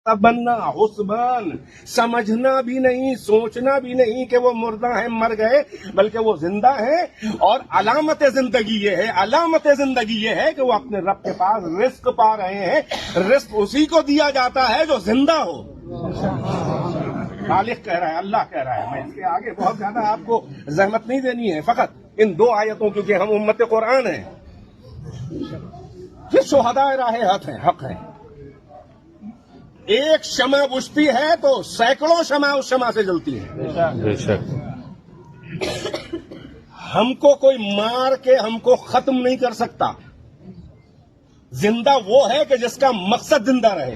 بننا حسبان، سمجھنا بھی نہیں، سوچنا بھی نہیں کہ وہ مردہ ہیں، مر گئے، بلکہ وہ زندہ ہیں. اور علامت زندگی یہ ہے، علامت زندگی یہ ہے کہ وہ اپنے رب کے پاس رزق پا رہے ہیں. رزق اسی کو دیا جاتا ہے جو زندہ ہو. خالق کہہ رہا ہے، اللہ کہہ رہا ہے. میں اس کے آگے بہت زیادہ آپ کو زحمت نہیں دینی ہے، فقط ان دو آیتوں، کیونکہ ہم امت قرآن ہیں. یہ شہداء راہ حق ہیں. ایک شمع بجھتی ہے تو سینکڑوں شمع اس شمع سے جلتی ہیں. بے شک. ہم کو کوئی مار کے ہم کو ختم نہیں کر سکتا. زندہ وہ ہے کہ جس کا مقصد زندہ رہے.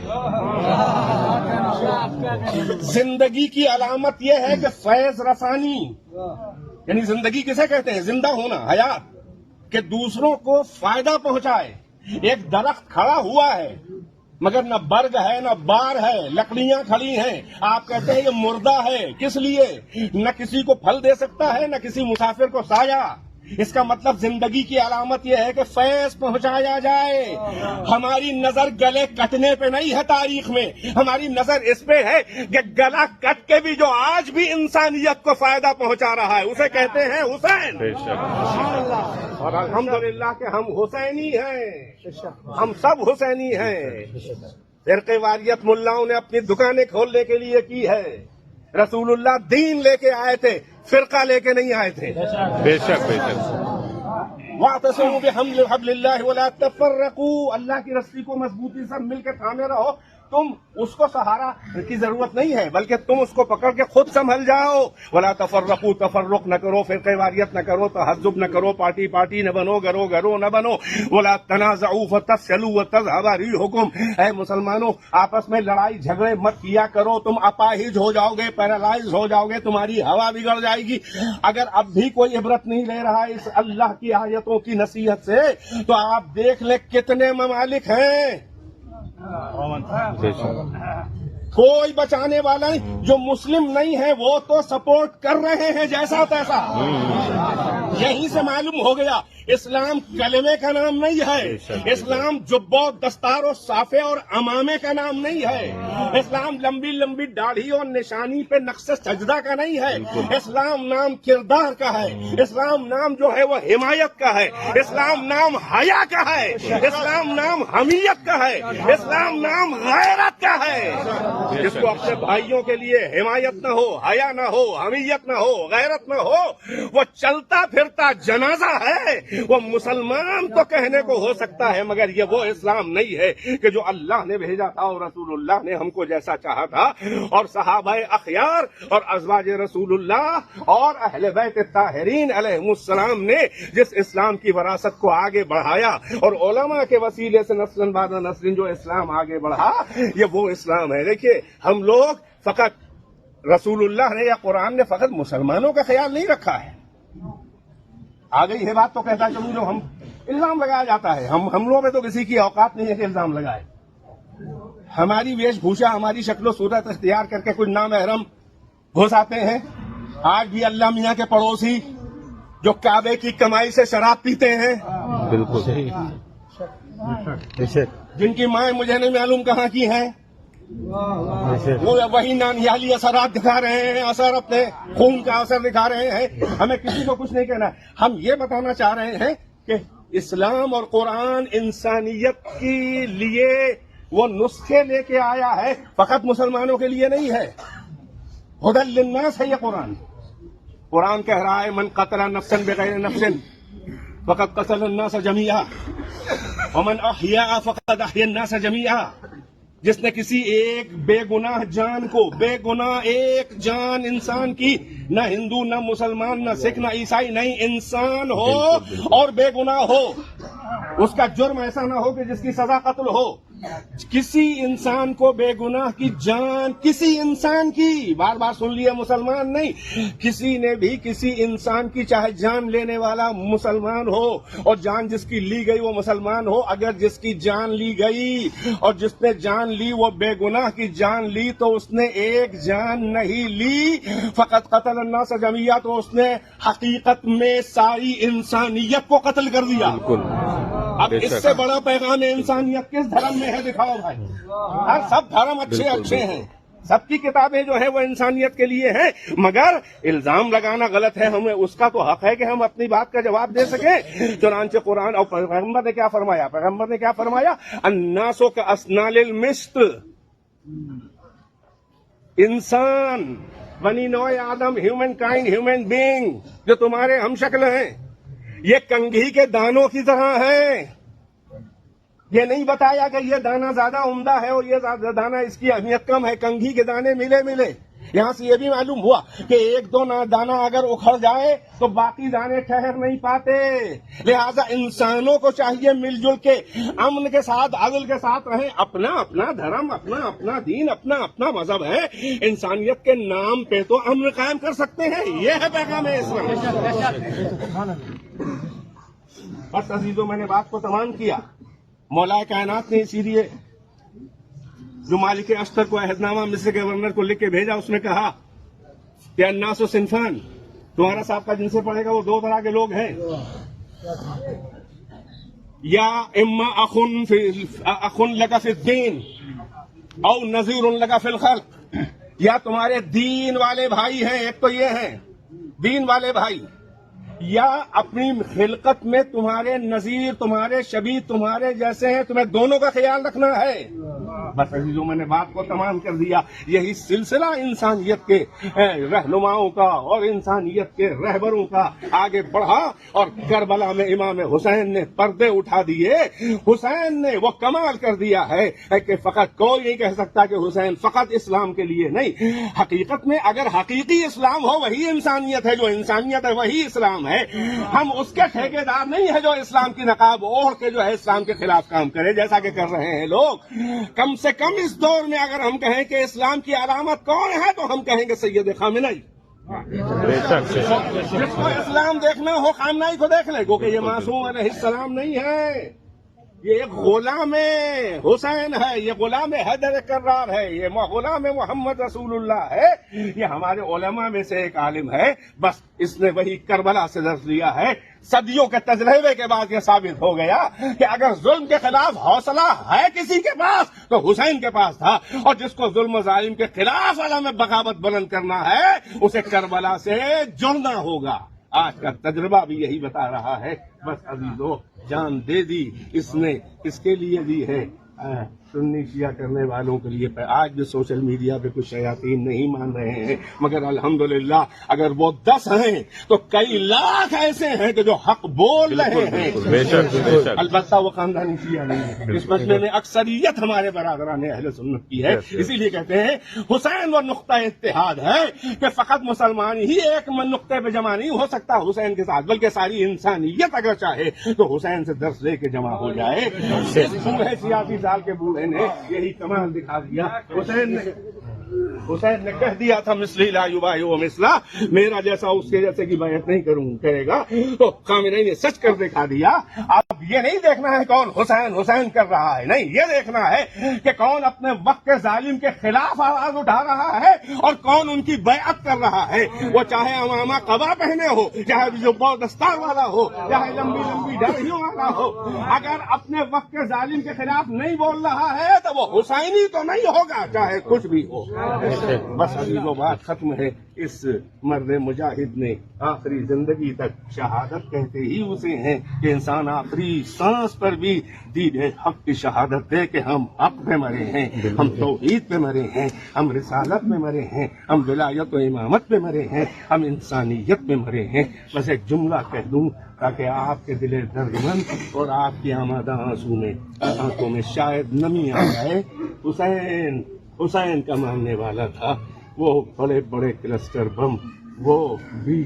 زندگی کی علامت یہ ہے کہ فیض رسانی، یعنی زندگی کسے کہتے ہیں؟ زندہ ہونا، حیات، کہ دوسروں کو فائدہ پہنچائے. ایک درخت کھڑا ہوا ہے مگر نہ برگ ہے نہ بار ہے، لکڑیاں کھڑی ہیں، آپ کہتے ہیں یہ مردہ ہے. کس لیے؟ نہ کسی کو پھل دے سکتا ہے نہ کسی مسافر کو سایہ. اس کا مطلب زندگی کی علامت یہ ہے کہ فیض پہنچایا جائے. ہماری نظر گلے کٹنے پہ نہیں ہے تاریخ میں، ہماری نظر اس پہ ہے کہ گلا کٹ کے بھی جو آج بھی انسانیت کو فائدہ پہنچا رہا ہے اسے کہتے ہیں حسین. بے شک. اور الحمدللہ کہ ہم حسینی ہیں، ہم سب حسینی ہیں. فرقے واریت ملاؤں نے اپنی دکانیں کھولنے کے لیے کی ہے. رسول اللہ دین لے کے آئے تھے، فرقہ لے کے نہیں آئے تھے. بے شک. بے شک. وَاعْتَصِمُوا بِحَبْلِ اللَّهِ وَلَا تَفَرَّقُوا. اللہ کی رسی کو مضبوطی سے مل کے تھامے رہو. تم اس کو سہارا کی ضرورت نہیں ہے، بلکہ تم اس کو پکڑ کے خود سنبھل جاؤ. وَلَا تَفَرَّقُوا، تفرق نہ کرو، فرقہ واریت نہ کرو، تحزب نہ کرو، پارٹی نہ بنو، گروہ نہ بنو. وَلَا تَنَازَعُوا فَتَفْشَلُوا وَتَذْهَبَ رِيحُكُمْ. اے مسلمانوں، آپس میں لڑائی جھگڑے مت کیا کرو، تم اپاہج ہو جاؤ گے، پیرالائز ہو جاؤ گے، تمہاری ہوا بگڑ جائے گی. اگر اب بھی کوئی عبرت نہیں لے رہا ہے اس اللہ کی آیتوں کی نصیحت سے، تو آپ دیکھ لیں کتنے ممالک ہیں. بے شک. کوئی بچانے والا نہیں. جو مسلم نہیں ہے وہ تو سپورٹ کر رہے ہیں جیسا تیسا. یہیں سے معلوم ہو گیا اسلام کلمے کا نام نہیں ہے، اسلام جبہ دستار و صافے اور امامے کا نام نہیں ہے، اسلام لمبی لمبی داڑھی اور نشانی پہ نقش سجدہ کا نہیں ہے. اسلام نام کردار کا ہے، اسلام نام جو ہے وہ حمایت کا ہے، اسلام نام حیا کا ہے، اسلام نام حمیت کا ہے، اسلام نام غیرت کا ہے. جس کو اپنے بھائیوں کے لیے حمایت نہ ہو، حیا نہ ہو، حمیت نہ ہو، غیرت نہ ہو، وہ چلتا پھرتا جنازہ ہے. وہ مسلمان تو کہنے کو ہو سکتا ہے مگر یہ وہ اسلام نہیں ہے کہ جو اللہ نے بھیجا تھا اور رسول اللہ نے ہم کو جیسا چاہا تھا، اور صحابہ اخیار اور ازواج رسول اللہ اور اہل بیت الطاہرین علیہم السلام نے جس اسلام کی وراثت کو آگے بڑھایا اور علماء کے وسیلے سے نسل بعد نسل جو اسلام آگے بڑھا، یہ وہ اسلام ہے. دیکھیے ہم لوگ فقط رسول اللہ نے یا قرآن نے فقط مسلمانوں کا خیال نہیں رکھا ہے. آ گئی ہے بات تو کہتا چلوں جو ہم الزام لگایا جاتا ہے، ہم لوگوں میں تو کسی کی اوقات نہیں ہے کہ الزام لگائے. ہماری ویش بھوشا، ہماری شکل و صورت اختیار کر کے کچھ نامحرم گھس آتے ہیں. آج بھی اللہ میاں کے پڑوسی جو کعبے کی کمائی سے شراب پیتے ہیں، بالکل. جن کی مائیں مجھے نہیں معلوم کہاں کی ہیں، وہ وہی نانیالی اثرات دکھا رہے ہیں، اثر اپنے خون کا اثر دکھا رہے ہیں. ہمیں کسی کو کچھ نہیں کہنا. ہم یہ بتانا چاہ رہے ہیں کہ اسلام اور قرآن انسانیت کے لیے وہ نسخے لے کے آیا ہے، فقط مسلمانوں کے لیے نہیں ہے. ہدی للناس ہے یہ قرآن. قرآن کہہ رہا ہے من قتل نفسا بغیر نفس فقد قتل الناس جميعا ومن احیاء فقد احیا الناس جميعا. جس نے کسی ایک بے گناہ جان کو، بے گناہ ایک جان انسان کی، نہ ہندو نہ مسلمان نہ سکھ نہ عیسائی، نہیں، انسان ہو اور بے گناہ ہو، اس کا جرم ایسا نہ ہو کہ جس کی سزا قتل ہو. کسی انسان کو بے گناہ کی جان، کسی انسان کی، بار بار سن لیے، مسلمان نہیں، کسی نے بھی کسی انسان کی، چاہے جان لینے والا مسلمان ہو اور جان جس کی لی گئی وہ مسلمان ہو، اگر جس کی جان لی گئی اور جس نے جان لی وہ بے گناہ کی جان لی تو اس نے ایک جان نہیں لی، فقط قتل الناس جميعا، تو اس نے حقیقت میں ساری انسانیت کو قتل کر دیا. بالکل. اب اس سے بڑا پیغام انسانیت کس دھرم میں ہے؟ دکھاؤ بھائی. ہر سب دھرم اچھے ہیں، سب کی کتابیں جو ہیں وہ انسانیت کے لیے ہیں، مگر الزام لگانا غلط ہے. ہمیں اس کا تو حق ہے کہ ہم اپنی بات کا جواب دے سکیں. چنانچہ قرآن اور پیغمبر نے کیا فرمایا؟ الناس کاسنان المشط، انسان، بنی نوع آدم، ہیومن کائنڈ، ہیومن بینگ جو تمہارے ہم شکل ہیں، یہ کنگھی کے دانوں کی طرح ہے. یہ نہیں بتایا کہ یہ دانہ زیادہ عمدہ ہے اور یہ دانہ اس کی اہمیت کم ہے. کنگھی کے دانے ملے. یہاں سے یہ بھی معلوم ہوا کہ ایک دو دانہ اگر اکھڑ جائے تو باقی دانے ٹھہر نہیں پاتے. لہذا انسانوں کو چاہیے مل جل کے امن کے ساتھ، عدل کے ساتھ رہیں. اپنا اپنا دھرم، اپنا دین، اپنا مذہب ہے. انسانیت کے نام پہ تو امن قائم کر سکتے ہیں. یہ ہے پیغام اسلام. بس عزیزوں، میں نے بات کو تمام کیا. مولا کائنات نے اسی لیے جو مالک اشتر کو عہد نامہ مصر کے گورنر کو لکھ کے بھیجا، اس میں کہا کہ الناس صنفان، تمہارا سابقہ جن سے پڑھے گا وہ دو طرح کے لوگ ہیں. یا اما اخن لک فی الدین او نذیر لک فی الخلق، یا تمہارے دین والے بھائی ہیں، ایک تو یہ ہیں دین والے بھائی، یا اپنی خلقت میں تمہارے نظیر، تمہارے شبیہ، تمہارے جیسے ہیں. تمہیں دونوں کا خیال رکھنا ہے. بس عزیزوں، میں نے بات کو تمام کر دیا. یہی سلسلہ انسانیت کے رہنماؤں کا اور انسانیت کے رہبروں کا آگے بڑھا، اور کربلا میں امام حسین نے پردے اٹھا دیے. حسین نے وہ کمال کر دیا ہے کہ فقط کوئی نہیں کہہ سکتا کہ حسین فقط اسلام کے لیے نہیں. حقیقت میں اگر حقیقی اسلام ہو وہی انسانیت ہے، جو انسانیت ہے وہی اسلام ہے. ہم اس کے ٹھیکیدار نہیں ہے جو اسلام کی نقاب اوڑھ کے جو ہے اسلام کے خلاف کام کرے، جیسا کہ کر رہے ہیں لوگ. کم سے کم اس دور میں اگر ہم کہیں کہ اسلام کی علامت کون ہے تو ہم کہیں گے سید خامنئی. جس کو اسلام دیکھنا ہو خامنئی کو دیکھ لے، کیونکہ یہ معصوم علیہ السلام نہیں ہے. یہ ایک غلام حسین ہے، یہ غلام حیدر کرار ہے، یہ غلام محمد رسول اللہ ہے. یہ ہمارے علماء میں سے ایک عالم ہے، بس اس نے وہی کربلا سے درس لیا ہے. صدیوں کے تجربے کے بعد یہ ثابت ہو گیا کہ اگر ظلم کے خلاف حوصلہ ہے کسی کے پاس تو حسین کے پاس تھا، اور جس کو ظلم و ظالم کے خلاف علم بغاوت بلند کرنا ہے اسے کربلا سے جڑنا ہوگا. آج کا تجربہ بھی یہی بتا رہا ہے. بس عزیزو، جان دے دی اس نے، اس کے لیے دی ہے سنی شیعہ کرنے والوں کے لیے. آج بھی سوشل میڈیا پہ کچھ شیاطین نہیں مان رہے ہیں، مگر الحمدللہ اگر وہ 10 ہیں تو کئی لاکھ ایسے ہیں کہ جو حق بول رہے ہیں. البتہ وہ خاندانی شیعہ نہیں ہے. اس مسئلے میں اکثریت ہمارے برادران اہل سنت کی ہے. اسی لیے کہتے ہیں حسین وہ نقطہ اتحاد ہے کہ فقط مسلمان ہی ایک نقطے پہ جمع نہیں ہو سکتا حسین کے ساتھ، بلکہ ساری انسانیت اگر چاہے تو حسین سے درس لے کے جمع ہو جائے. سیاسی سال کے بوڑھے نے یہی کمال دکھا دیا. حسین نے کہہ دیا تھا مثلی لا یبایع مثلا، میرا جیسا اس کے جیسے کی بیعت نہیں کرے گا. تو خامنئی نے سچ کر دکھا دیا. اب یہ نہیں دیکھنا ہے کون حسین کر رہا ہے، نہیں، یہ دیکھنا ہے کہ کون اپنے وقت کے ظالم کے خلاف آواز اٹھا رہا ہے اور کون ان کی بیعت کر رہا ہے. وہ چاہے امامہ قبا پہنے ہو، چاہے جو دستار والا ہو، چاہے لمبی داڑھیوں والا ہو، اگر اپنے وقت کے ظالم کے خلاف نہیں بول رہا ہے تو وہ حسینی تو نہیں ہوگا، چاہے کچھ بھی ہو. بس عزیزو، بات ختم ہے. اس مرد مجاہد نے آخری زندگی تک شہادت کہتے ہی اسے ہیں کہ انسان آخری سانس پر بھی دین حق کی شہادت دے کہ ہم حق پہ مرے ہیں، ہم توحید پہ مرے ہیں، ہم رسالت میں مرے ہیں، ہم ولایت و امامت پہ مرے ہیں، ہم انسانیت پہ مرے ہیں. بس ایک جملہ کہہ دوں تاکہ آپ کے دل دردمند اور آپ کی آمادہ آنکھوں میں شاید نمی آ جائے. حسین کا ماننے والا تھا. وہ بڑے بڑے کلسٹر بم، وہ بھی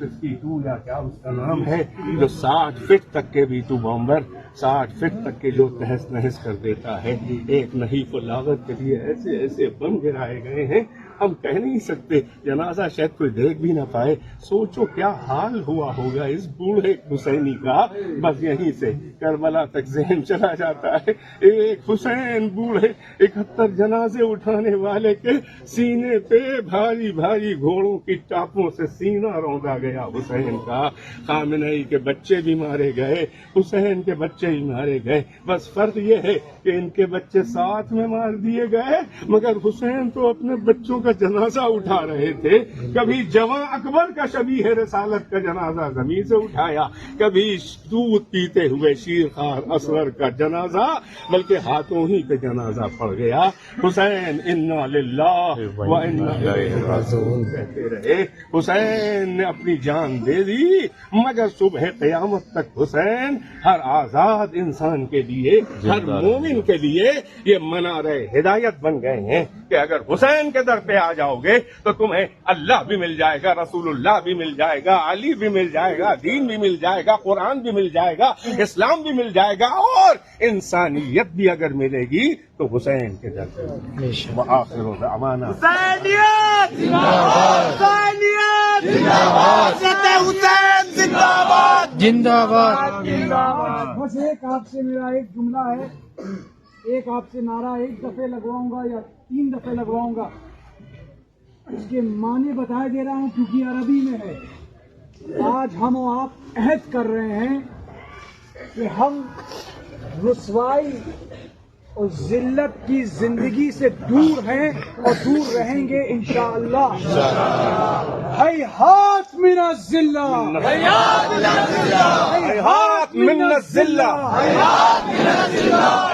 52 یا کیا اس کا نام ہے، جو 60 فٹ تک کے B2 بامبر 60 فٹ تک کے جو تہس نہس کر دیتا ہے. ایک نحیف لاغت کے لیے ایسے ایسے بم گرائے گئے ہیں، ہم کہہ نہیں سکتے. جنازہ شاید کوئی دیکھ بھی نہ پائے. سوچو کیا حال ہوا ہوگا اس بوڑھے حسینی کا. بس یہیں سے کربلا تک ذہن چلا جاتا ہے. ایک حسین بوڑھے 71 جنازے اٹھانے والے کے سینے پہ بھاری بھاری گھوڑوں کی ٹاپوں سے سینہ روندا گیا. گیا حسین کا. خامنئی کے بچے بھی مارے گئے, حسین کے بچے بھی مارے گئے, بس فرق یہ ہے کہ ان کے بچے ساتھ میں مار دیے گئے, مگر حسین تو اپنے بچوں کا جنازہ اٹھا رہے تھے. کبھی جواں اکبر کا شبیہ رسالت کا جنازہ زمین سے اٹھایا, کبھی دودھ پیتے ہوئے شیرخوار اصغر کا جنازہ, بلکہ ہاتھوں ہی پہ جنازہ پڑ گیا. حسین انا للہ و انا الیہ راجعون کہتے رہے. حسین نے اپنی جان دے دی, مگر صبح قیامت تک حسین ہر آزاد انسان کے لیے, ہر مومن کے لیے یہ منار ہدایت بن گئے ہیں کہ اگر حسین کے در پہ آ جاؤ گے تو تمہیں اللہ بھی مل جائے گا, رسول اللہ بھی مل جائے گا, علی بھی مل جائے گا, دین بھی مل جائے گا, قرآن بھی مل جائے گا, اسلام بھی مل جائے گا, اور انسانیت بھی اگر ملے گی تو حسین کے در پہ. وآخر دعوانا حسینیت حسینیت حسین زندہ باد زندہ باد. بس ایک آپ سے میرا ایک جملہ ہے, ایک آپ سے نعرہ ایک دفعہ لگواؤں گا یا 3 دفعہ لگواؤں گا, اس کے معنی بتائے دے رہا ہوں کیونکہ عربی میں ہے. آج ہم و آپ عہد کر رہے ہیں کہ ہم رسوائی اور ذلت کی زندگی سے دور ہیں اور دور رہیں گے انشاءاللہ. ہیہات من الذلہ, ہیہات من الذلہ,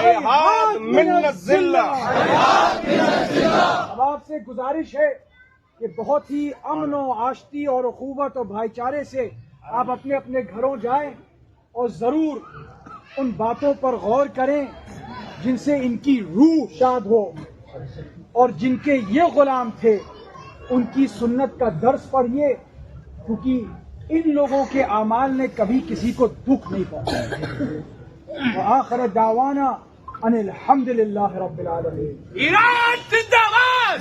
ہیہات من الذلہ. اب آپ سے گزارش ہے کہ بہت ہی امن و آشتی اور اخوت اور بھائی چارے سے آپ اپنے اپنے گھروں جائیں اور ضرور ان باتوں پر غور کریں جن سے ان کی روح شاد ہو, اور جن کے یہ غلام تھے ان کی سنت کا درس پڑھیے, کیونکہ ان لوگوں کے اعمال نے کبھی کسی کو دکھ نہیں پہنچایا. وآخر دعوانا ان الحمد للہ رب العالمین. ایران زندہ باد.